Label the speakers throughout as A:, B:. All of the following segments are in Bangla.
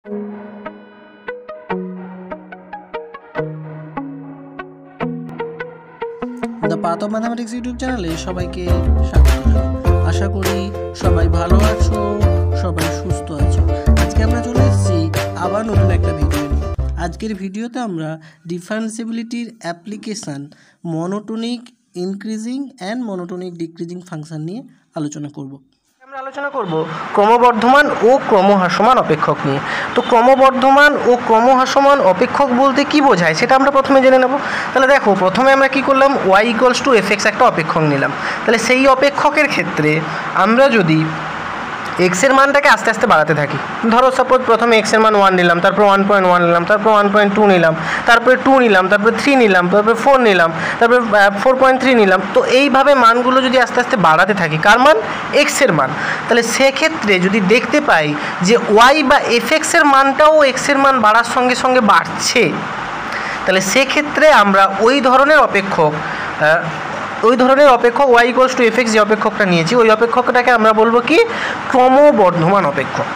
A: The path of mathematics YouTube চ্যানেলে সবাইকে স্বাগত জানাই। আশা করি সবাই ভালো আছো, সবাই সুস্থ আছো। আজকে আমরা চলে এসেছি আবার নতুন একটা ভিডিও নিয়ে। আজকের ভিডিওতে আমরা ডিফারেন্সিবিলিটির application monotonic increasing and monotonic decreasing function নিয়ে আলোচনা করব।
B: আমরা আলোচনা করব ক্রমবর্ধমান ও ক্রমহ্রাসমান অপেক্ষক নিয়ে। তো ক্রমবর্ধমান ও ক্রমহ্রাসমান অপেক্ষক বলতে কি বোঝায় সেটা আমরা প্রথমে জেনে নেব। তাহলে দেখো, প্রথমে আমরা কি করলাম, y = fx একটা অপেক্ষক নিলাম। তাহলে সেই অপেক্ষকের ক্ষেত্রে আমরা যদি x এর মানটাকে আস্তে আস্তে বাড়াতে থাকি, ধরো সাপোজ প্রথমে x এর মান 1 নিলাম, তারপর 1.1 নিলাম, তারপর 1.2 নিলাম, তারপরে 2 নিলাম, তারপরে 3 নিলাম, তারপরে 4 নিলাম, তারপরে 4.3 নিলাম। তো এইভাবে মানগুলো যদি আস্তে আস্তে বাড়াতে থাকি, কার মান? x এর মান। তাহলে সেক্ষেত্রে যদি দেখতে পাই যে y বা fx এর মানটাও x এর মান বাড়ার সঙ্গে সঙ্গে বাড়ছে, তাহলে সেক্ষেত্রে আমরা ওই ধরনের অপেক্ষক y = fx যে অপেক্ষকটা নিয়েছি, ওই অপেক্ষকটাকে আমরা বলবো কি? ক্রমবর্ধমান অপেক্ষক।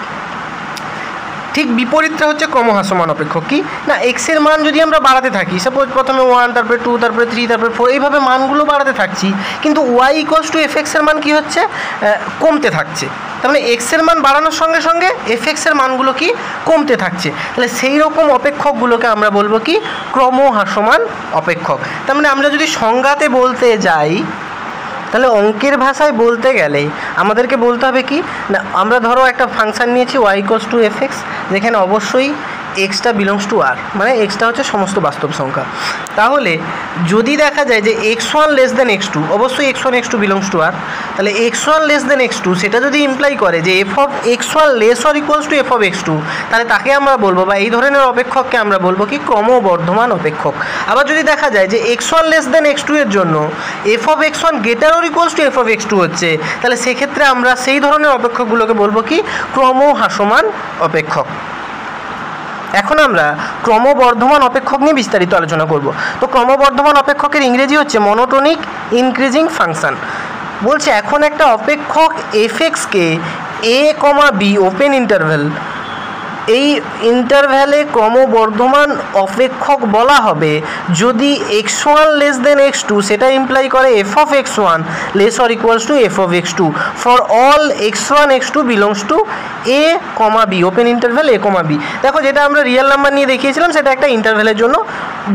B: ঠিক বিপরীতটা হচ্ছে ক্রমহ্রাসমান অপেক্ষক। কি না, এক্স এর মান যদি আমরা বাড়াতে থাকি, সাপোজ প্রথমে 1, তারপরে 2, তারপরে 3, তারপরে 4, এইভাবে মানগুলো বাড়াতে থাকছি, কিন্তু y = fx এর মান কি হচ্ছে? কমতে থাকছে। তার মানে এক্স এর মান বাড়ানোর সঙ্গে সঙ্গে fx এর মানগুলো কি? কমতে থাকছে। তাহলে সেই রকম অপেক্ষকগুলোকে আমরা বলবো কি? ক্রমহ্রাসমান অপেক্ষক। তার মানে আমরা যদি সংজ্ঞাতে বলতে যাই, তাহলে অঙ্কের ভাষায় বলতে গেলে আমাদেরকে বলতে হবে কি না, আমরা ধরো একটা ফাংশান নিয়েছি y = fx, যেখানে অবশ্যই এক্সটা বিলংস টু আর, মানে এক্সটা হচ্ছে সমস্ত বাস্তব সংখ্যা। তাহলে যদি দেখা যায় যে x1 < x2, অবশ্যই x1 x2 বিলংস টু আর, তাহলে x1 < x2 সেটা যদি ইমপ্লাই করে যে f(x1 < f(x2), তাহলে তাকে আমরা বলবো, বা এই ধরনের অপেক্ষককে আমরা বলবো কি? ক্রমবর্ধমান অপেক্ষক। আবার যদি দেখা যায় যে x1 < x2 এর জন্য f(x1 > f(x2) হচ্ছে, তাহলে সেক্ষেত্রে আমরা সেই ধরনের অপেক্ষকগুলোকে বলবো কি? ক্রমহ্রাসমান অপেক্ষক। এখন আমরা ক্রমবর্ধমান অপেক্ষক নিয়ে বিস্তারিত আলোচনা করব। তো ক্রমবর্ধমান অপেক্ষকের ইংরেজি হচ্ছে মনোটোনিক ইনক্রিজিং ফাংশন। বলছে এখন একটা অপেক্ষক fx-কে a, b ওপেন ইন্টারভ্যাল, এই ইন্টারভ্যালে ক্রমবর্ধমান অপেক্ষক বলা হবে যদি x1 < x2 সেটা ইমপ্লাই করে f(x1 < f(x2) for all x1 x2 belongs to a, b open interval a, b। দেখো, যেটা আমরা রিয়েল নাম্বার নিয়ে দেখিয়েছিলাম সেটা একটা ইন্টারভ্যালের জন্য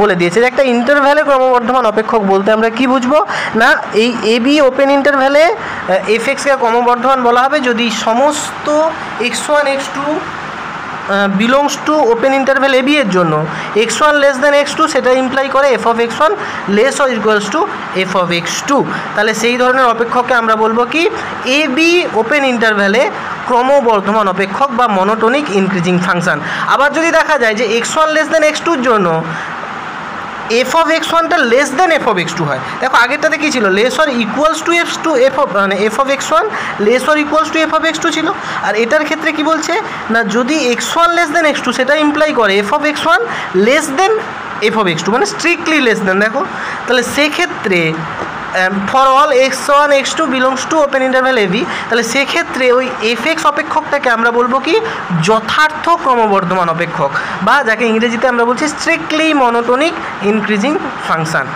B: বলে দিয়েছে। যে একটা ইন্টারভ্যালে ক্রমবর্ধমান অপেক্ষক বলতে আমরা কি বুঝবো না, এই ab ওপেন ইন্টারভ্যালে fx-কে ক্রমবর্ধমান বলা হবে যদি সমস্ত x1 x2 belongs to open interval ab এর জন্য x1 < x2 সেটা ইমপ্লাই করে f(x1 < f(x2)। তাহলে সেই ধরনের অপেক্ষককে আমরা বলবো কি? ab ওপেন ইন্টারভ্যালে ক্রমবর্ধমান অপেক্ষক বা মনোটোনিক ইনক্রিজিং ফাংশন। আবার যদি দেখা যায় যে x1 < x2 এর জন্য f(x1টা < f(x2) হয়, দেখো আগেরটাতে কী ছিল? f(x1 < f(x2) ছিল। আর এটার ক্ষেত্রে কি বলছে না, যদি x1 < x2 সেটা ইমপ্লাই করে f(x1 < f(x2), মানে স্ট্রিক্টলি <. দেখো, তাহলে সেক্ষেত্রে for all x1 x2 belongs to open interval ab, তাহলে সেক্ষেত্রে ওই fx অপেক্ষকটাকে আমরা বলবো কি? যথার্থ ক্রমবর্ধমান অপেক্ষক, বা যাকে ইংরেজিতে আমরা বলছি স্ট্রিক্টলি মনোটোনিক ইনক্রিজিং ফাংশন।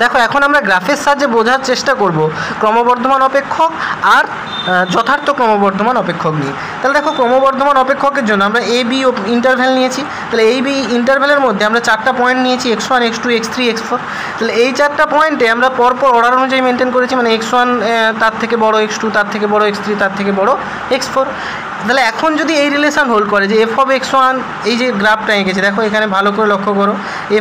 B: দেখো, এখন আমরা গ্রাফের সাহায্যে বোঝার চেষ্টা করব ক্রমবর্ধমান অপেক্ষক আর যথার্থ ক্রমবর্ধমান অপেক্ষক নিয়ে। তাহলে দেখো, ক্রমবর্ধমান অপেক্ষকের জন্য আমরা a b ইন্টারভ্যাল নিয়েছি। তাহলে এই b ইন্টারভ্যালের মধ্যে আমরা 4টা পয়েন্ট নিয়েছি, x1 x2 x3 x4। তাহলে এই 4টা পয়েন্টে আমরা পরপর অর্ডার অনুযায়ী মেনটেন করেছি, মানে x1 তার থেকে বড় x2, তার থেকে বড় x3, তার থেকে বড় x4। তাহলে এখন যদি এই রিলেশন হোল্ড করে যে f(x1), এই যে গ্রাফটা এঁকেছে দেখো, এখানে ভালো করে লক্ষ্য করো,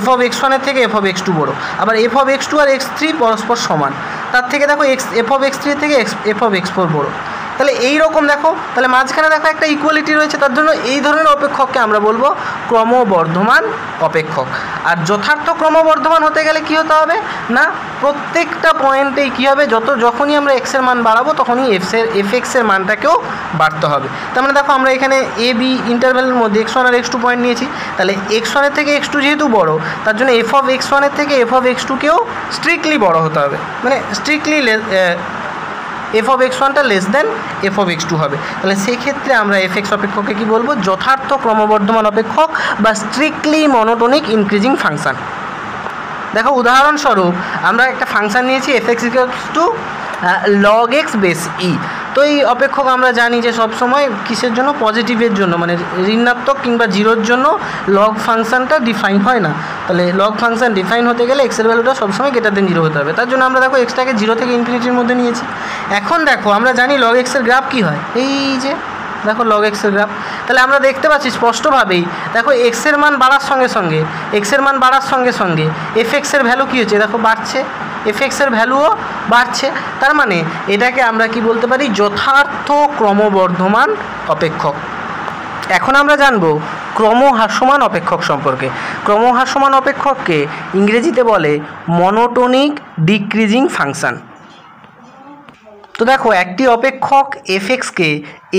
B: f(x1 এর থেকে f(x2 বড়, আবার f(x2 আর x3 পরস্পর সমান, তার থেকে দেখো f(x3 থেকে f(x4 বড়। তাহলে এই রকম দেখো, তাহলে মাঝখানে দেখো একটা ইকুয়ালিটি রয়েছে, তার জন্য এই ধরনের অপেক্ষককে আমরা বলবো ক্রমবর্ধমান অপেক্ষক। আর যথার্থ ক্রমবর্ধমান হতে গেলে কি হতে হবে না, প্রত্যেকটা পয়েন্টেই কী হবে, যখনই আমরা x এর মান বাড়াবো তখনই fx এর মানটাকেও বাড়তে হবে। তার মানে দেখো, আমরা এখানে a b ইন্টারভ্যালের মধ্যে x1 আর x2 পয়েন্ট নিয়েছি। তাহলে x1 এর থেকে x2 যেহেতু বড়, তার জন্য f(x1 এর থেকে f(x2)কেও স্ট্রিক্টলি বড় হতে হবে, মানে স্ট্রিক্টলি এফ অফ এক্স ওয়ানটা less than F of x two হবে। তাহলে সেই ক্ষেত্রে আমরা এফ এক্স অপেক্ষককে কী বলবো? যথার্থ ক্রমবর্ধমান অপেক্ষক বা স্ট্রিক্টলি মনোটোনিক ইনক্রিজিং ফাংশন। দেখো উদাহরণস্বরূপ আমরা একটা ফাংশন নিয়েছি F X equals to log X base E. তো এই অপেক্ষক আমরা জানি যে সবসময় কিসের জন্য? পজিটিভের জন্য, মানে ঋণাত্মক কিংবা জিরোর জন্য লগ ফাংশনটা ডিফাইন হয় না। তাহলে লগ ফাংশন ডিফাইন হতে গেলে এক্সের ভ্যালুটা সবসময় গ্রেটার দেন জিরো হতে হবে। তার জন্য আমরা দেখো এক্সটাকে জিরো থেকে ইনফিনিটির মধ্যে নিয়েছি। এখন দেখো আমরা জানি লগ এক্সের গ্রাফ কী হয়, এই যে দেখো লগ এক্সের গ্রাফ। তাহলে আমরা দেখতে পাচ্ছি স্পষ্টভাবেই, দেখো এক্সের মান বাড়ার সঙ্গে সঙ্গে এফ এক্সের ভ্যালু কী হচ্ছে? দেখো বাড়ছে, এফ এক্সের ভ্যালুও বাড়ছে। তার মানে এটাকে আমরা কি বলতে পারি? যথার্থ ক্রমবর্ধমান অপেক্ষক। এখন আমরা জানবো ক্রমহ্রাসমান অপেক্ষক সম্পর্কে। ক্রমহ্রাসমান অপেক্ষককে ইংরেজিতে বলে মনোটোনিক ডিক্রিজিং ফাংশন। তো দেখো একটি অপেক্ষক এফ এক্সকে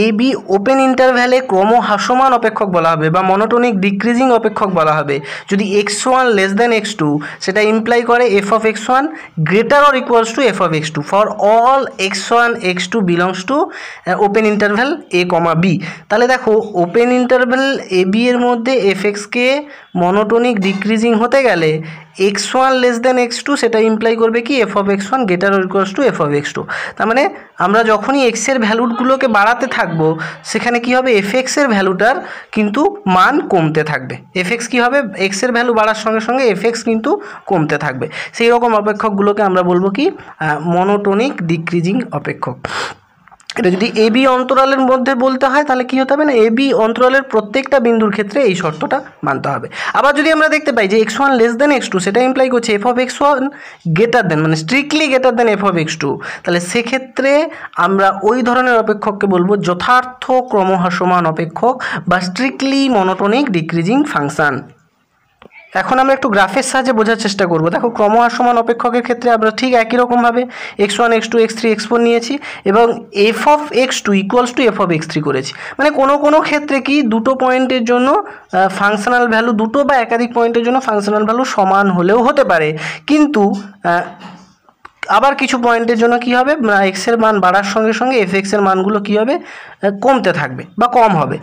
B: এ বি ওপেন ইন্টারভ্যালে ক্রমহ্রাসমান অপেক্ষক বলা হবে বা মনোটোনিক ডিক্রিজিং অপেক্ষক বলা হবে যদি x one less than x two, সেটা ইমপ্লাই করে f of x one greater or equals to f of x two for all x one x two belongs to open interval A comma B. তাহলে দেখো ওপেন ইন্টারভ্যাল এ বি এর মধ্যে এফ এক্সকে মনোটোনিক ডিক্রিজিং হতে গেলে x one less than x two সেটা ইমপ্লাই করবে কি? F of x one greater or equals to f of x two. তার মানে আমরা যখনই এক্সের ভ্যালুগুলোকে বাড়াতে থাকবো সেখানে কি হবে? এফ এক্সের ভ্যালুটার কিন্তু মান কমতে থাকবে। এফ এক্স কী হবে? এক্সের ভ্যালু বাড়ার সঙ্গে সঙ্গে এফ এক্স কিন্তু কমতে থাকবে। সেই রকম অপেক্ষকগুলোকে আমরা বলবো কি? মনোটোনিক ডিক্রিজিং অপেক্ষক। এটা যদি এ বি অন্তরালের মধ্যে বলতে হয় তাহলে কী হতে হবে না? এ বি অন্তরালের প্রত্যেকটা বিন্দুর ক্ষেত্রে এই শর্তটা মানতে হবে। আবার যদি আমরা দেখতে পাই যে X one less than x two, সেটা ইমপ্লাই করছে F of x one greater than, মানে strictly greater than F of x two, তাহলে সেক্ষেত্রে আমরা ওই ধরনের অপেক্ষককে বলবো যথার্থ ক্রমহ্রাসমান অপেক্ষক বা স্ট্রিক্টলি মনোটোনিক ডিক্রিজিং ফাংশন। এখন আমরা একটু গ্রাফের সাহায্যে বোঝার চেষ্টা করব। দেখো ক্রমহ্রাসমান অপেক্ষকের ক্ষেত্রে আমরা ঠিক একই রকমভাবে x one x two x three x four নিয়েছি এবং f of x two equals to f of x three করেছি। মানে কোনো ক্ষেত্রে কি দুটো পয়েন্টের জন্য ফাংশনাল ভ্যালু, দুটো বা একাধিক পয়েন্টের জন্য ফাংশনাল ভ্যালু সমান হলেও হতে পারে, কিন্তু আবার কিছু পয়েন্টের জন্য কী হবে? এক্সের মান বাড়ার সঙ্গে সঙ্গে এফ এক্সের মানগুলো কী হবে? কমতে থাকবে বা কম হবে।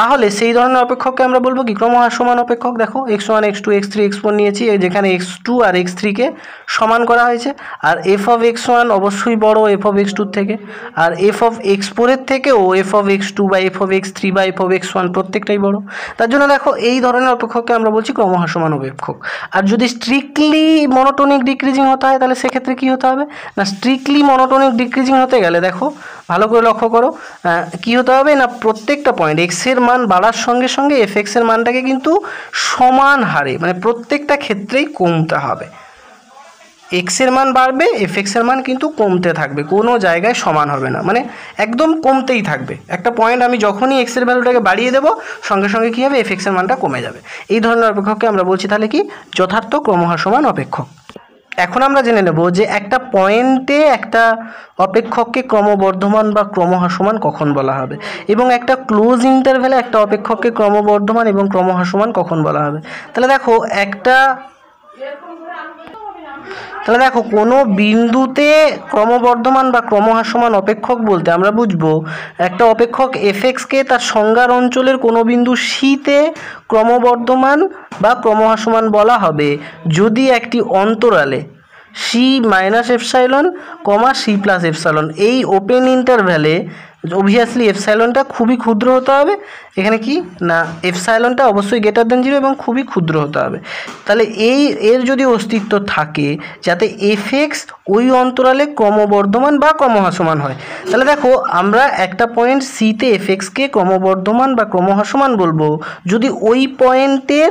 B: তাহলে সেই ধরনের অপেক্ষককে আমরা বলবো কি? ক্রমহ্রাসমান অপেক্ষক। দেখো x one x two x three x four নিয়েছি, যেখানে এক্স টু আর এক্স থ্রিকে সমান করা হয়েছে, আর এফ অফ এক্স ওয়ান অবশ্যই বড় এফ অফ এক্স টুর থেকে, আর এফ অফ এক্স ফোরের থেকেও এফ অফ এক্স টু বা এফ অফ এক্স থ্রি বা এফ অফ এক্স ওয়ান প্রত্যেকটাই বড়। তার জন্য দেখো এই ধরনের অপেক্ষককে আমরা বলছি ক্রমহ্রাসমান অপেক্ষক। আর যদি স্ট্রিক্টলি মনোটোনিক ডিক্রিজিং হতে হয় তাহলে সেক্ষেত্রে কী হতে হবে না? স্ট্রিক্টলি মনোটোনিক ডিক্রিজিং হতে গেলে দেখো ভালো করে লক্ষ্য করো কী হতে হবে না? প্রত্যেকটা পয়েন্ট এক্সের মান বাড়ার সঙ্গে সঙ্গে এফ এক্সের মানটাকে কিন্তু সমান হারে, মানে প্রত্যেকটা ক্ষেত্রেই কমতে হবে। এক্সের মান বাড়বে, এফ এক্সের মান কিন্তু কমতে থাকবে, কোনো জায়গায় সমান হবে না, মানে একদম কমতেই থাকবে। একটা পয়েন্ট আমি যখনই এক্সের ভ্যালুটাকে বাড়িয়ে দেবো সঙ্গে সঙ্গে কী হবে? এফ এক্সের মানটা কমে যাবে। এই ধরনের অপেক্ষককে আমরা বলছি তাহলে কি? যথার্থ ক্রমহ্রাসমান অপেক্ষক। এখন আমরা জেনে নেব যে একটা পয়েন্টে একটা অপেক্ষককে ক্রমবর্ধমান বা ক্রমহ্রাসমান কখন বলা হবে, এবং একটা ক্লোজ ইন্টারভ্যালে একটা অপেক্ষককে ক্রমবর্ধমান এবং ক্রমহ্রাসমান কখন বলা হবে। তাহলে দেখো কোনো বিন্দুতে ক্রমবর্ধমান বা ক্রমহ্রাসমান অপেক্ষক বলতে আমরা বুঝবো একটা অপেক্ষক এফ এক্সকে তার সংজ্ঞার অঞ্চলের কোনো বিন্দু সিতে ক্রমবর্ধমান বা ক্রমহ্রাসমান বলা হবে যদি একটি অন্তরালে সি মাইনাস এপসাইলন কমা সি প্লাস এপসাইলন, এই ওপেন ইন্টারভ্যালে অবভিয়াসলি এপসাইলনটা খুবই ক্ষুদ্র হতে হবে। এখানে কি না, এপসাইলনটা অবশ্যই গ্রেটার দেন জিরো এবং খুবই ক্ষুদ্র হতে হবে। তাহলে এর যদি অস্তিত্ব থাকে যাতে এফ এক্স ওই অন্তরালে ক্রমবর্ধমান বা ক্রমহ্রাসমান হয়, তাহলে দেখো আমরা একটা পয়েন্ট সিতে এফ এক্সকে ক্রমবর্ধমান বা ক্রমহ্রাসমান বলবো যদি ওই পয়েন্টের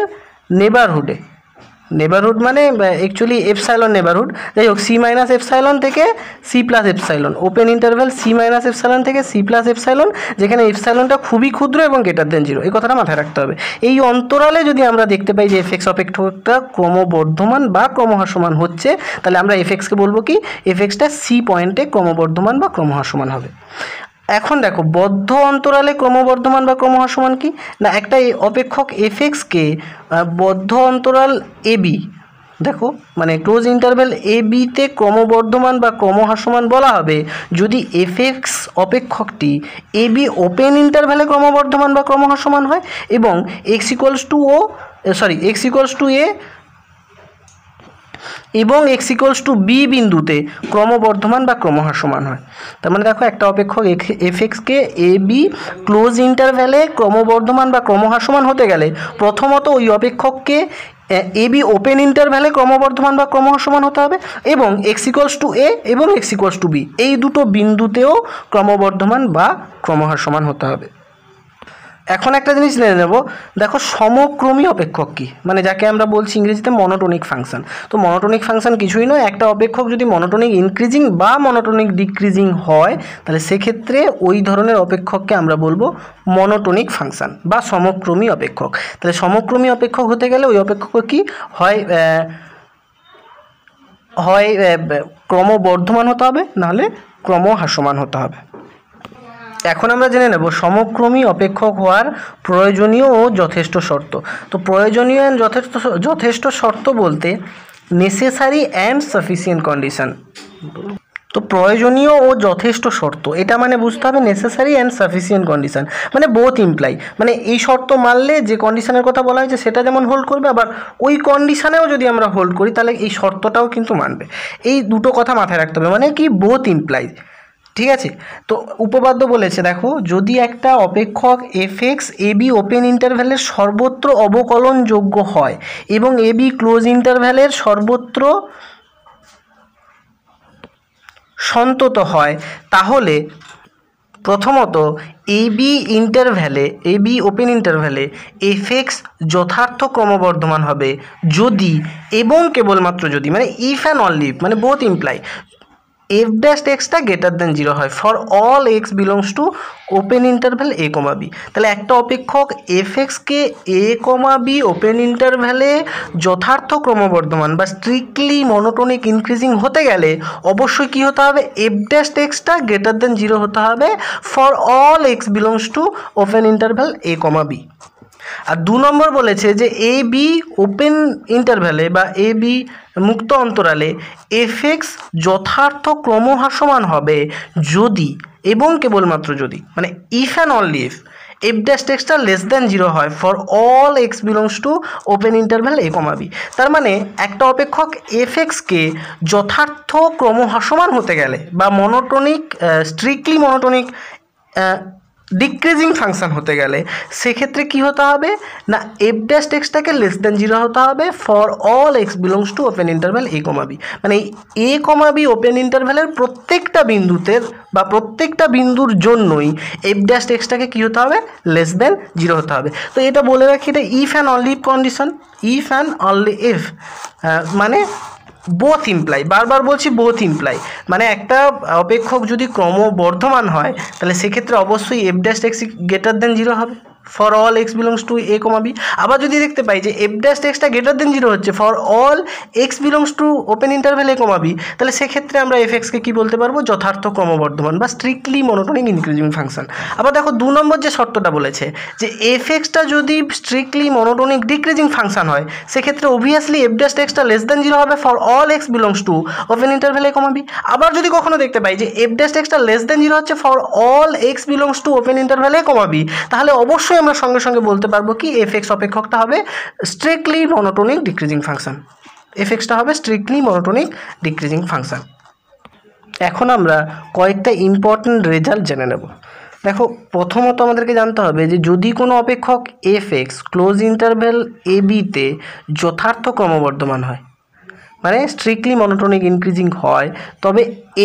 B: নেবারহুড মানে অ্যাকচুয়ালি এপসাইলন নেবারহুড, যাই হোক সি মাইনাস এপসাইলন থেকে C plus epsilon, open interval C minus epsilon থেকে সি প্লাস এপসাইলন, যেখানে এপসাইলনটা খুবই ক্ষুদ্র এবং গ্রেটার দেন জিরো, এই কথাটা মাথায় রাখতে হবে। এই অন্তরালে যদি আমরা দেখতে পাই যে এফ এক্স অপেক্ষকটা ক্রমবর্ধমান বা ক্রমহ্রাসমান হচ্ছে, তাহলে আমরা এফ এক্সকে বলবো কি? এফ এক্সটা সি পয়েন্টে ক্রমবর্ধমান বা ক্রমহ্রাসমান হবে। এখন দেখো বদ্ধ অন্তরালে ক্রমবর্ধমান বা ক্রমহ্রাসমান কি না, একটা অপেক্ষক এফ এক্সকে বদ্ধ অন্তরাল এ বি
A: দেখো মানে ক্লোজ ইন্টারভ্যাল এ বিতে ক্রমবর্ধমান বা ক্রমহ্রাসমান বলা হবে যদি এফএক্স অপেক্ষকটি এ বি ওপেন ইন্টারভ্যালে ক্রমবর্ধমান বা ক্রমহ্রাসমান হয় এবং এক্স ইকুয়ালস টু এ এবং এক্স ইকুয়ালস টু বি বিন্দুতে ক্রমবর্ধমান বা ক্রমহ্রাসমান হয়। তার মানে দেখো একটা অপেক্ষক এফএক্সকে এ বি ক্লোজ ইন্টারভ্যালে ক্রমবর্ধমান বা ক্রমহ্রাসমান হতে গেলে প্রথমত ওই অপেক্ষককে এ বি ওপেন ইন্টারভ্যালে ক্রমবর্ধমান বা ক্রমহ্রাসমান হতে হবে এবং এক্স ইকুয়ালস টু এ এবং এক্স ইকুয়ালস টু বি এই দুটো বিন্দুতেও ক্রমবর্ধমান বা ক্রমহ্রাসমান হতে হবে। এখন একটা জিনিস জেনে নেব, দেখো সমক্রমী অপেক্ষক কী, মানে যাকে আমরা বলছি ইংরেজিতে মনোটোনিক ফাংশন। তো মনোটোনিক ফাংশন কিছুই নয়, একটা অপেক্ষক যদি মনোটোনিক ইনক্রিজিং বা মনোটোনিক ডিক্রিজিং হয় তাহলে সেক্ষেত্রে ওই ধরনের অপেক্ষককে আমরা বলবো মনোটোনিক ফাংশন বা সমক্রমী অপেক্ষক। তাহলে সমক্রমী অপেক্ষক হতে গেলে ওই অপেক্ষক কি হয়, ক্রমবর্ধমান হতে হবে, নাহলে ক্রমহ্রাসমান হতে হবে। এখন আমরা জেনে নেব সমক্রমী অপেক্ষক হওয়ার প্রয়োজনীয় ও যথেষ্ট শর্ত। তো প্রয়োজনীয় অ্যান্ড যথেষ্ট শর্ত বলতে নেসেসারি অ্যান্ড সাফিসিয়েন্ট কন্ডিশন। তো প্রয়োজনীয় ও যথেষ্ট শর্ত এটা মানে বুঝতে হবে নেসেসারি অ্যান্ড সাফিসিয়েন্ট কন্ডিশন, মানে বোথ ইমপ্লাই, মানে এই শর্ত মানলে যে কন্ডিশনের কথা বলা হয়েছে সেটা যেমন হোল্ড করবে, আবার ওই কন্ডিশনেও যদি আমরা হোল্ড করি তাহলে এই শর্তটাও কিন্তু মানবে। এই দুটো কথা মাথায় রাখতে হবে, মানে কি বোথ ইমপ্লাই। ঠিক আছে, তো উপপাদ্য বলেছে দেখো যদি একটা অপেক্ষক এফএক্স এ বি ওপেন ইন্টারভ্যালের সর্বত্র অবকলনযোগ্য হয় এবং এ বি ক্লোজ ইন্টারভ্যালের সর্বত্র সন্তত হয় তাহলে প্রথমত এ বি ওপেন ইন্টারভ্যালে এফএক্স যথার্থ ক্রমবর্ধমান হবে যদি এবং কেবলমাত্র যদি, মানে ইফ অ্যান্ড অনলি ইফ, মানে বোথ ইমপ্লাই এফ ড্যাশ এক্সটা গ্রেটার দেন 0 হয় for all X belongs to open interval A comma B. তাহলে একটা অপেক্ষক এফ এক্সকে এ কমা বি ওপেন ইন্টারভ্যালে যথার্থ ক্রমবর্ধমান বা স্ট্রিক্টলি মনোটোনিক ইনক্রিজিং হতে গেলে অবশ্যই কী হতে হবে, এফ ড্যাশ এক্সটা গ্রেটার দেন 0 হতে হবে for all X belongs to open interval A comma B. আর 2 নম্বর বলেছে যে এ বি ওপেন ইন্টারভ্যালে বা এ বি মুক্ত অন্তরালে এফএক্স যথার্থ ক্রমহ্রাসমান হবে যদি এবং কেবলমাত্র যদি, মানে if and only if F dash এক্সটা লেস দ্যান 0 হয় for all X belongs to open interval A comma B. তার মানে একটা অপেক্ষক এফএক্সকে যথার্থ ক্রমহ্রাসমান হতে গেলে বা monotonic strictly monotonic decreasing function হতে গেলে সেক্ষেত্রে কি হতে হবে না, এফ ড্যাশ এক্সটাকে লেস দ্যান 0 হতে হবে for all X belongs to open interval A comma B. মানে এ কমা বি ওপেন ইন্টারভ্যালের প্রত্যেকটা বিন্দুতে বা প্রত্যেকটা বিন্দুর জন্যই এফ ড্যাশ এক্সটাকে কী হতে হবে, লেস দ্যান 0 হতে হবে। তো এটা বলে রাখি, এটা if and only if condition, if and only if মানে বোথ ইমপ্লাই, বারবার বলছি বোথ ইমপ্লাই, মানে একটা অপেক্ষক যদি ক্রমবর্ধমান হয় তাহলে সেক্ষেত্রে অবশ্যই F dash X greater than 0 হবে for all X belongs to A comma B. আবার যদি দেখতে পাই যে এফ ড্যাশ এক্সটা গ্রেটার দেন 0 হচ্ছে for all X belongs to open interval A comma B, তাহলে সেক্ষেত্রে আমরা এফ এক্সকে কী বলতে পারবো, যথার্থ ক্রমবর্ধমান বা স্ট্রিক্টলি মনোটোনিক ইনক্রিজিং ফাংশন। আবার দেখো 2 নম্বর যে শর্তটা বলেছে যে এফ এক্সটা যদি স্ট্রিক্টলি মনোটোনিক ডিক্রিজিং ফাংশন হয় সেক্ষেত্রে অবভিয়াসলি এফ ড্যাশ এক্সটা লেস দ্যান 0 হবে for all X belongs to open interval A comma B. আবার যদি কখনো দেখতে পাই যে এফ ড্যাশ এক্সটা লেস দ্যান 0 হচ্ছে for all X belongs to open interval A comma B, তাহলে অবশ্যই আমরা সঙ্গে সঙ্গে বলতে পারবো কি এফ এক্স অপেক্ষকটা হবে strictly monotonic decreasing function, F extra হবে স্ট্রিক্টলি মনোটোনিক ডিক্রিজিং ফাংশন। এখন আমরা কয়েকটা ইম্পর্টেন্ট রেজাল্ট জেনে নেব। দেখো প্রথমত আমাদেরকে জানতে হবে যে যদি কোনো অপেক্ষক এফ এক্স ক্লোজ ইন্টারভ্যাল এ বিতে যথার্থ ক্রমবর্ধমান হয়, মানে স্ট্রিক্টলি মনোটোনিক ইনক্রিজিং হয়, তবে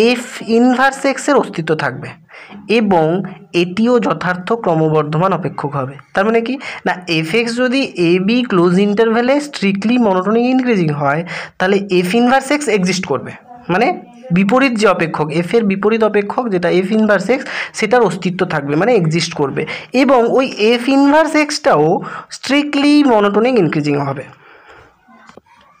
A: এফ ইনভার্স এক্সের অস্তিত্ব থাকবে এবং এটিও যথার্থ ক্রমবর্ধমান অপেক্ষক হবে। তার মানে কি না, এফ এক্স যদি এ বি ক্লোজ ইন্টারভ্যালে স্ট্রিক্টলি মনোটোনিক ইনক্রিজিং হয় তাহলে এফ ইনভার্স এক্স এক্সিস্ট করবে, মানে বিপরীত যে অপেক্ষক এফ এর বিপরীত অপেক্ষক যেটা এফ ইনভার্স এক্স সেটার অস্তিত্ব থাকবে, মানে এক্সিস্ট করবে, এবং ওই এফ ইনভার্স এক্সটাও স্ট্রিক্টলি মনোটোনিক ইনক্রিজিং হবে।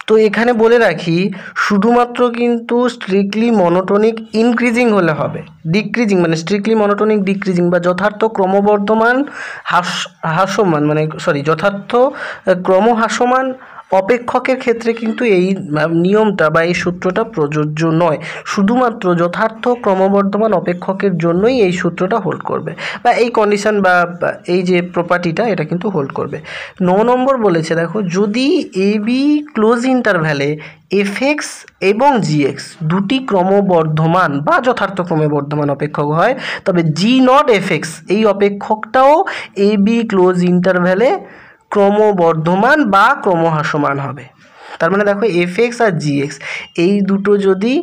A: তো এখানে বলে রাখি শুধুমাত্র কিন্তু স্ট্রিক্টলি মনোটোনিক ইনক্রিজিং হলে হবে, ডিক্রিজিং মানে স্ট্রিক্টলি মনোটোনিক ডিক্রিজিং বা যথার্থ ক্রমবর্ধমান যথার্থ ক্রমহ্রাসমান
B: অপেক্ষকের ক্ষেত্রে কিন্তু এই নিয়মটা বা এই সূত্রটা প্রযোজ্য নয়, শুধুমাত্র যথার্থ ক্রমবর্ধমান অপেক্ষকের জন্যই এই সূত্রটা হোল্ড করবে বা এই কন্ডিশন বা এই যে প্রপার্টিটা এটা কিন্তু হোল্ড করবে। 9 নম্বর বলেছে দেখো, যদি এ বি ক্লোজ ইন্টারভ্যালে এফএক্স এবং জিএক্স দুটি ক্রমবর্ধমান বা যথার্থ ক্রমে বর্ধমান অপেক্ষক হয়, তবে জি নট এফএক্স এই অপেক্ষকটাও এ বি ক্লোজ ইন্টারভ্যালে ক্রমবর্ধমান বা ক্রমহ্রাসমান হবে। তার মানে দেখো এফএক্স আর জিএক্স এই দুটো যদি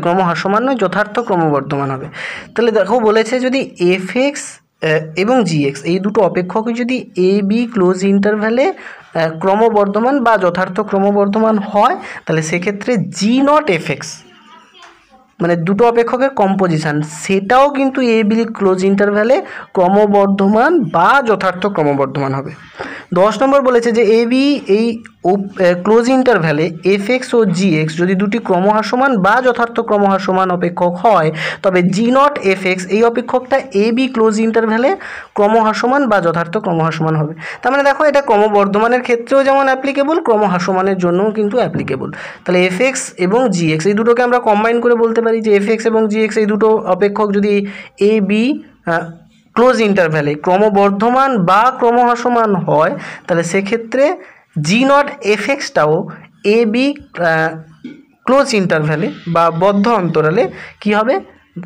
B: ক্রমহ্রাসমান নয়, যথার্থ ক্রমবর্ধমান হবে। তাহলে দেখো বলেছে যদি এফএক্স এবং জিএক্স এই দুটো অপেক্ষকই যদি এ বি ক্লোজ ইন্টারভ্যালে ক্রমবর্ধমান বা যথার্থ ক্রমবর্ধমান হয়, তাহলে সেক্ষেত্রে জি নট এফএক্স মানে দুটো অপেক্ষকের কম্পোজিশান সেটাও কিন্তু এ বি ক্লোজ ইন্টারভ্যালে ক্রমবর্ধমান বা যথার্থ ক্রমবর্ধমান হবে। 10 নম্বর বলেছে যে এ বি এই ক্লোজ ইন্টারভ্যালে এফএক্স ও জিএক্স যদি দুটি ক্রমহ্রাসমান বা যথার্থ ক্রমহ্রাসমান অপেক্ষক হয়, তবে জি নট এফএক্স এই অপেক্ষকটা এ বি ক্লোজ ইন্টারভ্যালে ক্রমহ্রাসমান বা যথার্থ ক্রমহ্রাসমান হবে। তার মানে দেখো এটা ক্রমবর্ধমানের ক্ষেত্রেও যেমন অ্যাপ্লিকেবল, ক্রমহ্রাসমানের জন্যও কিন্তু অ্যাপ্লিকেবল। তাহলে এফএক্স এবং জিএক্স এই দুটোকে আমরা কম্বাইন করে বলতে পারি যে এফএক্স এবং জিএক্স এই দুটো অপেক্ষক যদি এ বি ক্লোজ ইন্টারভ্যালে ক্রমবর্ধমান বা ক্রমহ্রাসমান হয়, তাহলে সেক্ষেত্রে জি নট এফএক্সটাও এ বি ক্লোজ ইন্টারভ্যালে বা বদ্ধ অন্তরালে কী হবে,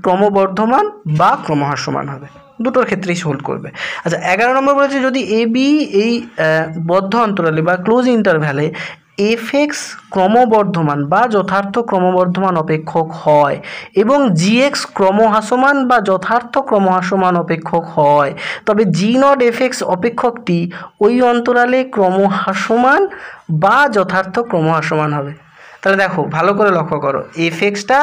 B: ক্রমবর্ধমান বা ক্রমহ্রাসমান হবে। দুটোর ক্ষেত্রেই হোল্ড করবে। আচ্ছা 11 নম্বর বলেছে যদি এ বি এই বদ্ধ অন্তরালে বা ক্লোজ ইন্টারভ্যালে এফএক্স ক্রমবর্ধমান বা যথার্থ ক্রমবর্ধমান অপেক্ষক হয় এবং জিএক্স ক্রমহ্রাসমান বা যথার্থ ক্রমহ্রাসমান অপেক্ষক হয়, তবে জি নট এফএক্স অপেক্ষকটি ওই অন্তরালে ক্রমহ্রাসমান বা যথার্থ ক্রমহ্রাসমান হবে। তাহলে দেখো ভালো করে লক্ষ্য করো, এফএক্সটা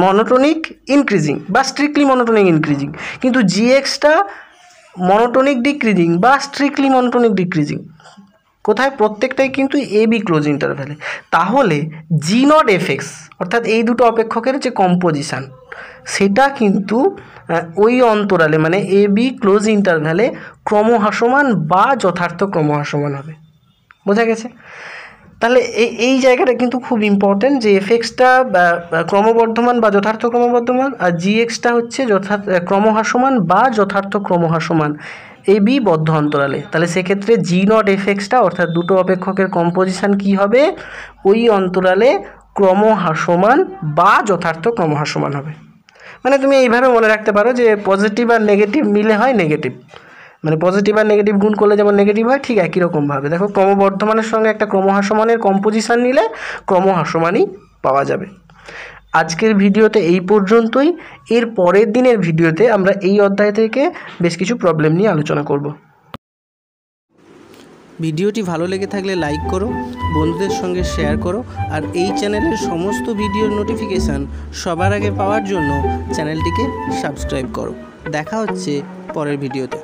B: মনোটোনিক ইনক্রিজিং বা স্ট্রিক্টলি মনোটোনিক ইনক্রিজিং, কিন্তু জিএক্সটা মনোটোনিক ডিক্রিজিং বা স্ট্রিক্টলি মনোটোনিক ডিক্রিজিং। কোথায়? প্রত্যেকটাই কিন্তু এ বি ক্লোজ ইন্টারভ্যালে। তাহলে জি নট এফএক্স অর্থাৎ এই দুটো অপেক্ষকের যে কম্পোজিশান সেটা কিন্তু ওই অন্তরালে মানে এ বি ক্লোজ ইন্টারভ্যালে ক্রমহ্রাসমান বা যথার্থ ক্রমহ্রাসমান হবে। বোঝা গেছে? তাহলে এই জায়গাটা কিন্তু খুব ইম্পর্ট্যান্ট যে এফএক্সটা ক্রমবর্ধমান বা যথার্থ ক্রমবর্ধমান আর জিএক্সটা হচ্ছে ক্রমহ্রাসমান বা যথার্থ ক্রমহ্রাসমান এ বি বদ্ধ অন্তরালে। তাহলে সেক্ষেত্রে জি নট এফএক্সটা অর্থাৎ দুটো অপেক্ষকের কম্পোজিশান কি হবে, ওই অন্তরালে ক্রমহ্রাসমান বা যথার্থ ক্রমহ্রাসমান হবে। মানে তুমি এইভাবে মনে রাখতে পারো যে পজিটিভ আর নেগেটিভ মিলে হয় নেগেটিভ, মানে পজিটিভ আর নেগেটিভ গুণ করলে যেমন নেগেটিভ হয়, ঠিক একই রকমভাবে দেখো ক্রমবর্ধমানের সঙ্গে একটা ক্রমহ্রাসমানের কম্পোজিশান নিলে ক্রমহ্রাসমানই পাওয়া যাবে। আজকের ভিডিওতে এই পর্যন্তই। এর পরের দিনের ভিডিওতে আমরা এই অধ্যায় থেকে বেশ কিছু প্রবলেম নিয়ে আলোচনা করব।
A: ভিডিওটি ভালো লেগে থাকলে লাইক করো, বন্ধুদের সঙ্গে শেয়ার করো, আর এই চ্যানেলের সমস্ত ভিডিওর নোটিফিকেশান সবার আগে পাওয়ার জন্য চ্যানেলটিকে সাবস্ক্রাইব করো। দেখা হচ্ছে পরের ভিডিওতে।